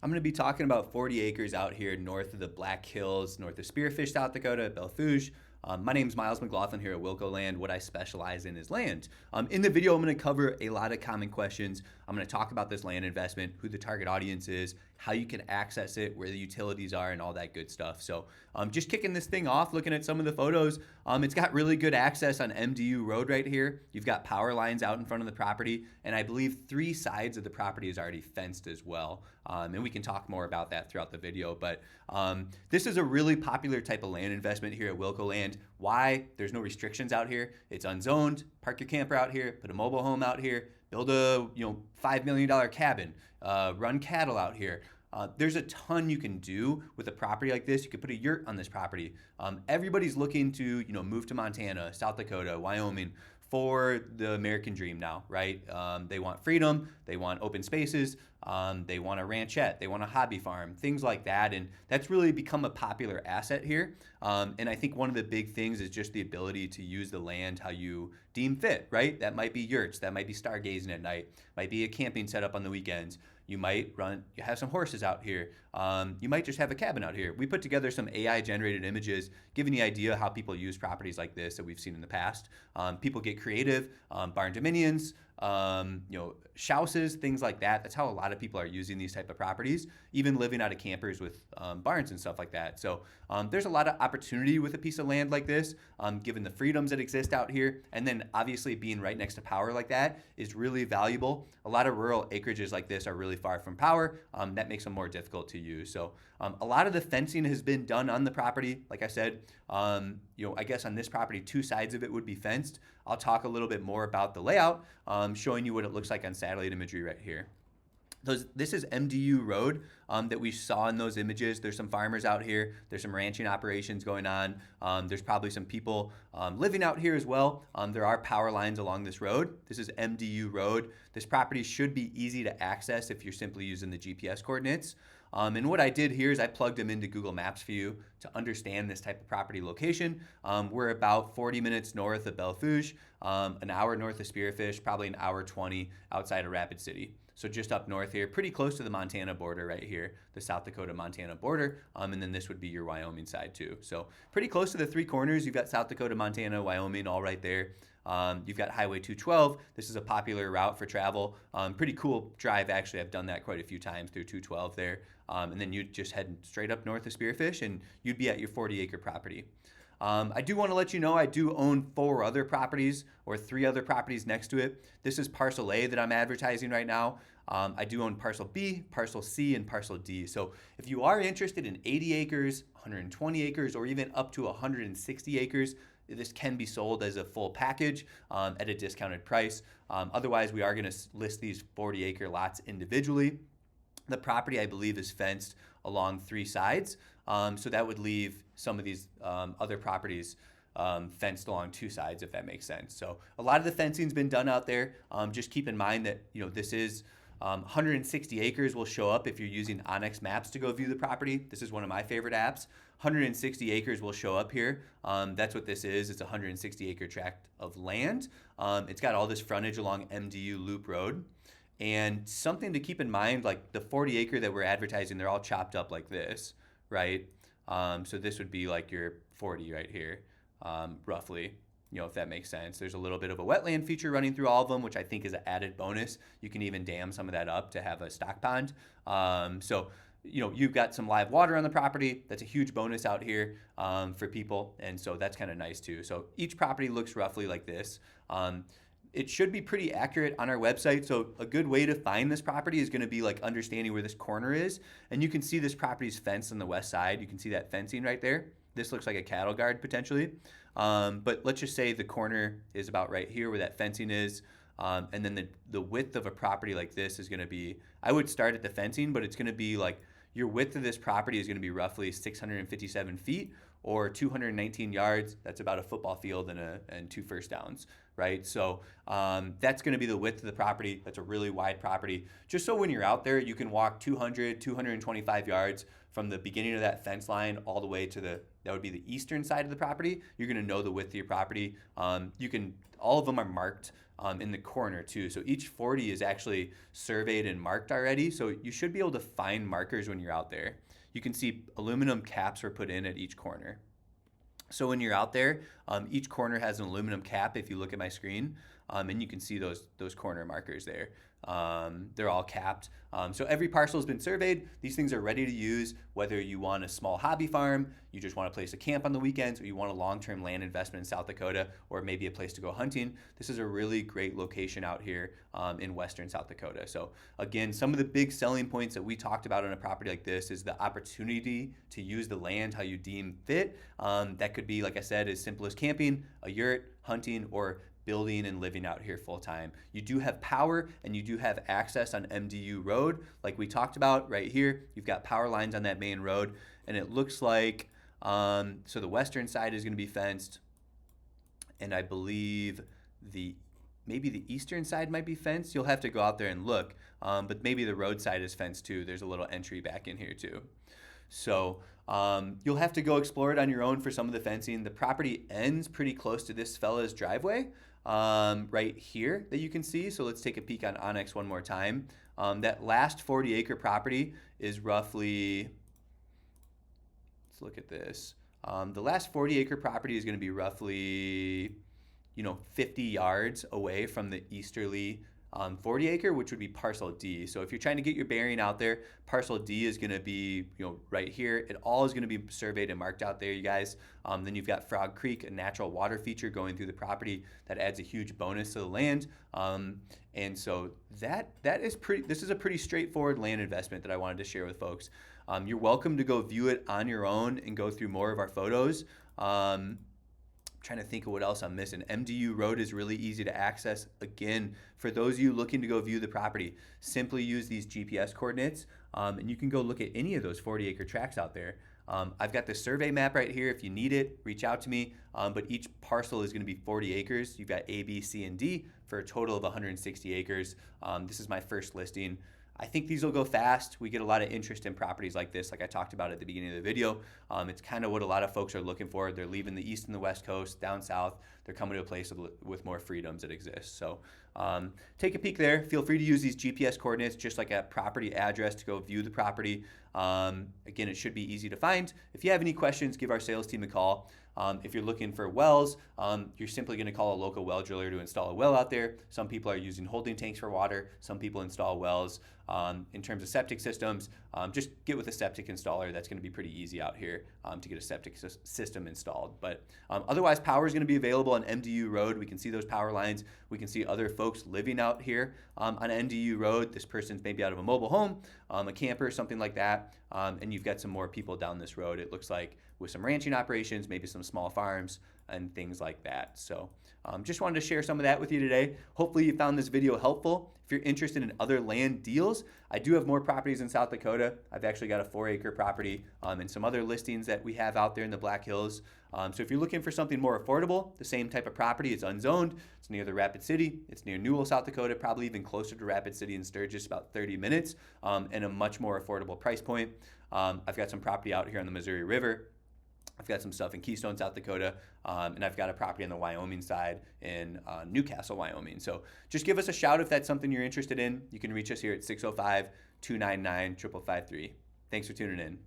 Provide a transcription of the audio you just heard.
I'm going to be talking about 40 acres out here north of the Black Hills, north of Spearfish, South Dakota, Belle Fourche. My name is Miles McLaughlin here at Wilco Land. What I specialize in is land. In the video, I'm going to cover a lot of common questions. I'm going to talk about this land investment, who the target audience is, how you can access it, where the utilities are, and all that good stuff. So just kicking this thing off, looking at some of the photos, it's got really good access on MDU Road right here. You've got power lines out in front of the property, and I believe 3 sides of the property is already fenced as well. And we can talk more about that throughout the video. But this is a really popular type of land investment here at Wilco Land. Why? There's no restrictions out here. It's unzoned. Park your camper out here. Put a mobile home out here. Build a $5 million cabin. Run cattle out here. There's a ton you can do with a property like this. You could put a yurt on this property. Everybody's looking to move to Montana, South Dakota, Wyoming for the American dream now, right? They want freedom, they want open spaces, they want a ranchette, they want a hobby farm, things like that. And that's really become a popular asset here. And I think one of the big things is just the ability to use the land how you deem fit, right? That might be yurts, that might be stargazing at night, might be a camping setup on the weekends. You might have some horses out here. You might just have a cabin out here. We put together some AI generated images, giving the idea how people use properties like this that we've seen in the past. People get creative, barn dominions, houses, things like that. That's how a lot of people are using these type of properties, even living out of campers with barns and stuff like that. So there's a lot of opportunity with a piece of land like this, given the freedoms that exist out here. And then obviously being right next to power like that is really valuable. A lot of rural acreages like this are really far from power. That makes them more difficult to use. So a lot of the fencing has been done on the property. Like I said, I guess on this property, 2 sides of it would be fenced. I'll talk a little bit more about the layout, showing you what it looks like on satellite imagery right here. This is MDU Road that we saw in those images. There's some farmers out here. There's some ranching operations going on. There's probably some people living out here as well. There are power lines along this road. This is MDU Road. This property should be easy to access if you're simply using the GPS coordinates. And what I did here is I plugged them into Google Maps for you to understand this type of property location. We're about 40 minutes north of Belle Fourche, an hour north of Spearfish, probably an hour 20 outside of Rapid City. So just up north here, pretty close to the Montana border right here, the South Dakota-Montana border. And then this would be your Wyoming side too. So pretty close to the 3 corners. You've got South Dakota, Montana, Wyoming all right there. You've got Highway 212. This is a popular route for travel. Pretty cool drive, actually. I've done that quite a few times through 212 there. And then you'd just head straight up north of Spearfish and you'd be at your 40-acre property. I do want to let you know I do own 4 other properties or 3 other properties next to it. This is parcel A that I'm advertising right now. I do own parcel B, parcel C, and parcel D. So if you are interested in 80 acres, 120 acres, or even up to 160 acres, this can be sold as a full package at a discounted price. Otherwise, we are going to list these 40-acre lots individually. The property, I believe, is fenced along 3 sides. So that would leave some of these other properties fenced along 2 sides, if that makes sense. So a lot of the fencing's been done out there. Just keep in mind that this is 160 acres will show up if you're using Onyx Maps to go view the property. This is one of my favorite apps. 160 acres will show up here. That's what this is. It's a 160 acre tract of land. It's got all this frontage along MDU Loop Road. And something to keep in mind, like the 40 acre that we're advertising, they're all chopped up like this, right? So this would be like your 40 right here, roughly, if that makes sense. There's a little bit of a wetland feature running through all of them, which I think is an added bonus. You can even dam some of that up to have a stock pond. So you've got some live water on the property. That's a huge bonus out here for people. And so that's kind of nice too. So each property looks roughly like this. It should be pretty accurate on our website. So a good way to find this property is going to be like understanding where this corner is. And you can see this property's fenced on the west side. You can see that fencing right there. This looks like a cattle guard potentially. But let's just say the corner is about right here where that fencing is. And then the width of a property like this is going to be, I would start at the fencing, but it's going to be like your width of this property is going to be roughly 657 feet or 219 yards. That's about a football field and 2 first downs, right? So that's going to be the width of the property. That's a really wide property. Just so when you're out there, you can walk 200, 225 yards from the beginning of that fence line all the way to that would be the eastern side of the property. You're going to know the width of your property. All of them are marked in the corner too. So each 40 is actually surveyed and marked already. So you should be able to find markers when you're out there. You can see aluminum caps are put in at each corner. So when you're out there, each corner has an aluminum cap if you look at my screen, and you can see those corner markers there. They're all capped. So every parcel has been surveyed. These things are ready to use, whether you want a small hobby farm, you just want a place to camp on the weekends, or you want a long-term land investment in South Dakota, or maybe a place to go hunting. This is a really great location out here in western South Dakota. So again, some of the big selling points that we talked about on a property like this is the opportunity to use the land how you deem fit. That could be, like I said, as simple as camping, a yurt, hunting, or building and living out here full time. You do have power and you do have access on MDU Road, like we talked about right here. You've got power lines on that main road, and it looks like so the western side is going to be fenced, and I believe maybe the eastern side might be fenced. You'll have to go out there and look, but maybe the road side is fenced too. There's a little entry back in here too. So you'll have to go explore it on your own for some of the fencing. The property ends pretty close to this fella's driveway right here that you can see. So let's take a peek on Onyx one more time. That last 40-acre property is roughly, let's look at this. The last 40-acre property is going to be roughly, 50 yards away from the easterly 40-acre, which would be parcel D. So if you're trying to get your bearing out there, parcel D is going to be right here. It all is going to be surveyed and marked out there, you guys. Then you've got Frog Creek, a natural water feature going through the property that adds a huge bonus to the land. And so this is a pretty straightforward land investment that I wanted to share with folks. You're welcome to go view it on your own and go through more of our photos. Trying to think of what else I'm missing. MDU Road is really easy to access. Again, for those of you looking to go view the property, simply use these GPS coordinates, and you can go look at any of those 40-acre tracts out there. I've got the survey map right here. If you need it, reach out to me. But each parcel is going to be 40 acres. You've got A, B, C, and D for a total of 160 acres. This is my first listing. I think these will go fast. We get a lot of interest in properties like this, like I talked about at the beginning of the video. It's kind of what a lot of folks are looking for. They're leaving the east and the west coast, down south. They're coming to a place with more freedoms that exist. So take a peek there. Feel free to use these GPS coordinates, just like a property address, to go view the property. Again, it should be easy to find. If you have any questions, give our sales team a call. If you're looking for wells, you're simply going to call a local well driller to install a well out there. Some people are using holding tanks for water. Some people install wells. In terms of septic systems, just get with a septic installer. That's going to be pretty easy out here to get a septic system installed. But otherwise, power is going to be available on MDU Road. We can see those power lines. We can see other folks living out here on MDU Road. This person's maybe out of a mobile home, a camper, something like that. And you've got some more people down this road, it looks like, with some ranching operations, maybe some small farms and things like that. So just wanted to share some of that with you today. Hopefully you found this video helpful. If you're interested in other land deals, I do have more properties in South Dakota. I've actually got a 4-acre property and some other listings that we have out there in the Black Hills. So if you're looking for something more affordable, the same type of property, it's Unzoned. It's near the Rapid City. It's near Newell, South Dakota, probably even closer to Rapid City and Sturgis, about 30 minutes, and a much more affordable price point. I've got some property out here on the Missouri River. I've got some stuff in Keystone, South Dakota, and I've got a property on the Wyoming side in Newcastle, Wyoming. So just give us a shout if that's something you're interested in. You can reach us here at 605-299-5553. Thanks for tuning in.